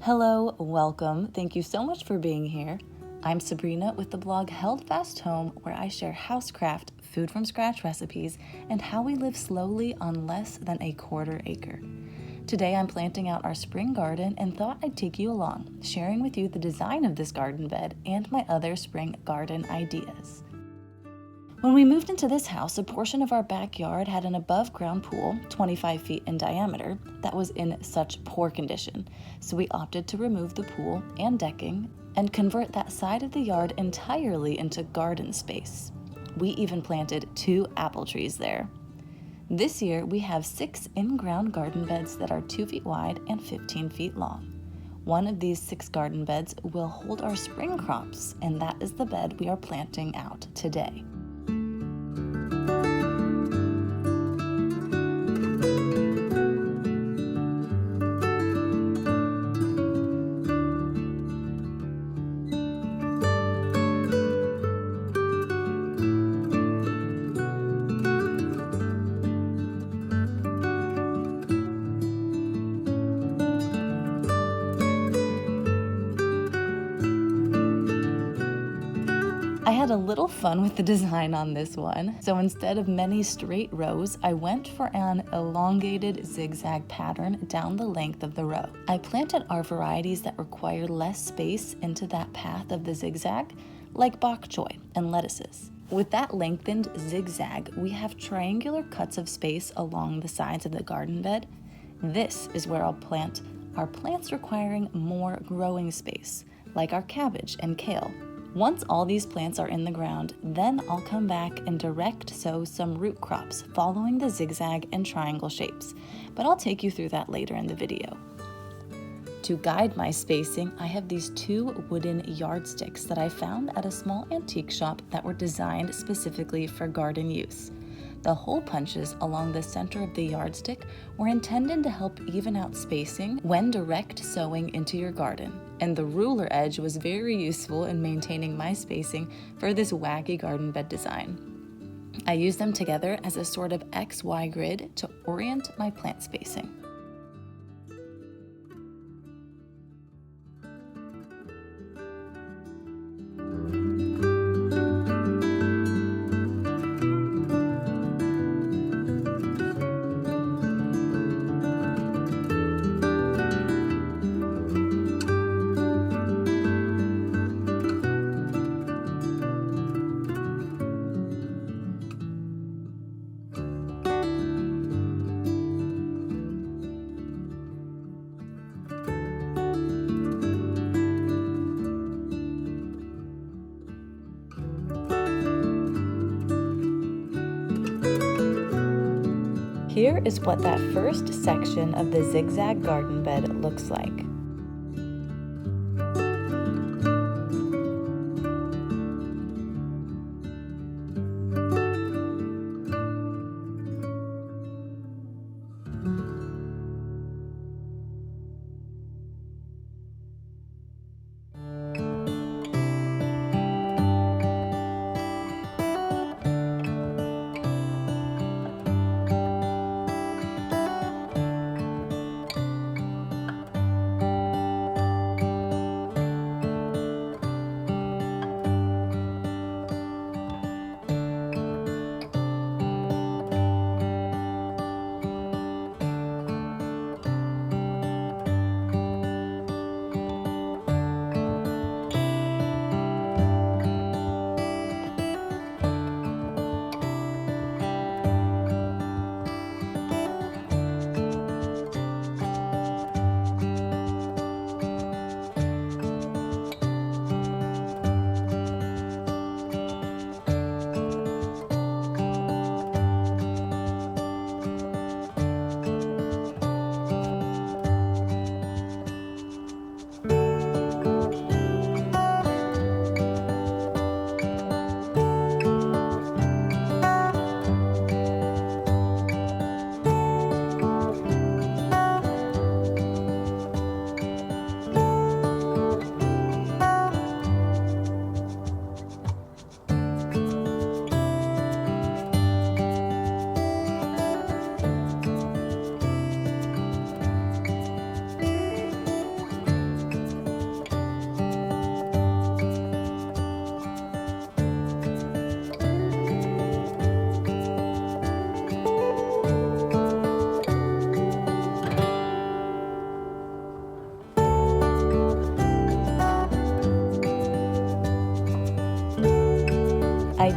Hello, welcome. Thank you so much for being here. I'm Sabrina with the blog Held Fast Home, where I share housecraft, food from scratch recipes, and how we live slowly on less than a quarter acre. Today I'm planting out our spring garden and thought I'd take you along, sharing with you the design of this garden bed and my other spring garden ideas. When we moved into this house, a portion of our backyard had an above-ground pool, 25 feet in diameter, that was in such poor condition, so we opted to remove the pool and decking and convert that side of the yard entirely into garden space. We even planted 2 apple trees there. This year, we have 6 in-ground garden beds that are 2 feet wide and 15 feet long. One of these 6 garden beds will hold our spring crops, and that is the bed we are planting out today. I had a little fun with the design on this one. So instead of many straight rows, I went for an elongated zigzag pattern down the length of the row. I planted our varieties that require less space into that path of the zigzag, like bok choy and lettuces. With that lengthened zigzag, we have triangular cuts of space along the sides of the garden bed. This is where I'll plant our plants requiring more growing space, like our cabbage and kale. Once all these plants are in the ground, then I'll come back and direct sow some root crops following the zigzag and triangle shapes, but I'll take you through that later in the video. To guide my spacing, I have these 2 wooden yardsticks that I found at a small antique shop that were designed specifically for garden use. The hole punches along the center of the yardstick were intended to help even out spacing when direct sowing into your garden, and the ruler edge was very useful in maintaining my spacing for this wacky garden bed design. I use them together as a sort of XY grid to orient my plant spacing. Here is what that first section of the zigzag garden bed looks like.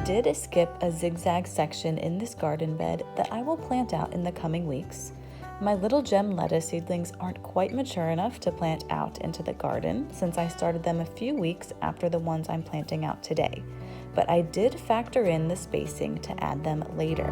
did skip a zigzag section in this garden bed that I will plant out in the coming weeks. My little gem lettuce seedlings aren't quite mature enough to plant out into the garden since I started them a few weeks after the ones I'm planting out today, but I did factor in the spacing to add them later.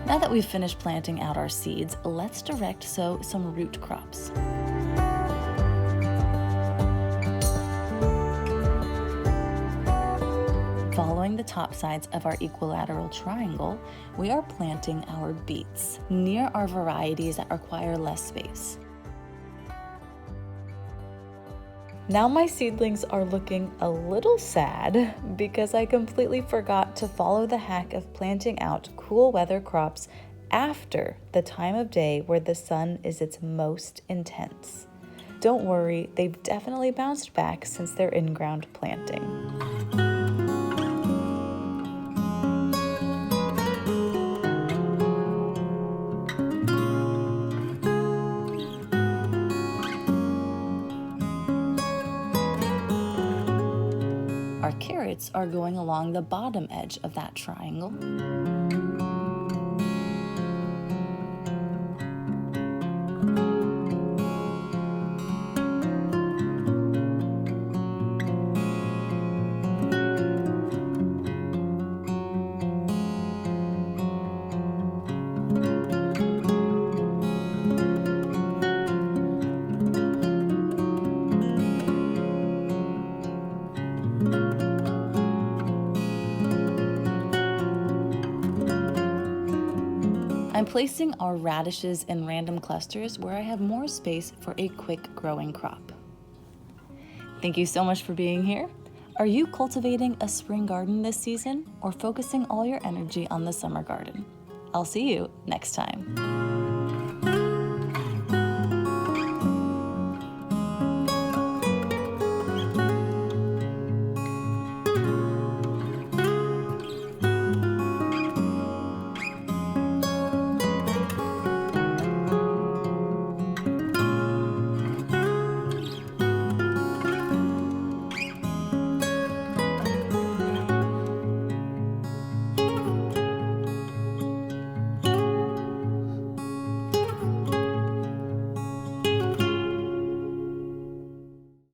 Now that we've finished planting out our seeds, let's direct sow some root crops. Following the top sides of our equilateral triangle, we are planting our beets near our varieties that require less space. Now my seedlings are looking a little sad because I completely forgot to follow the hack of planting out cool weather crops after the time of day where the sun is its most intense. Don't worry, they've definitely bounced back since their in-ground planting. Our carrots are going along the bottom edge of that triangle. I'm placing our radishes in random clusters where I have more space for a quick growing crop. Thank you so much for being here. Are you cultivating a spring garden this season or focusing all your energy on the summer garden? I'll see you next time.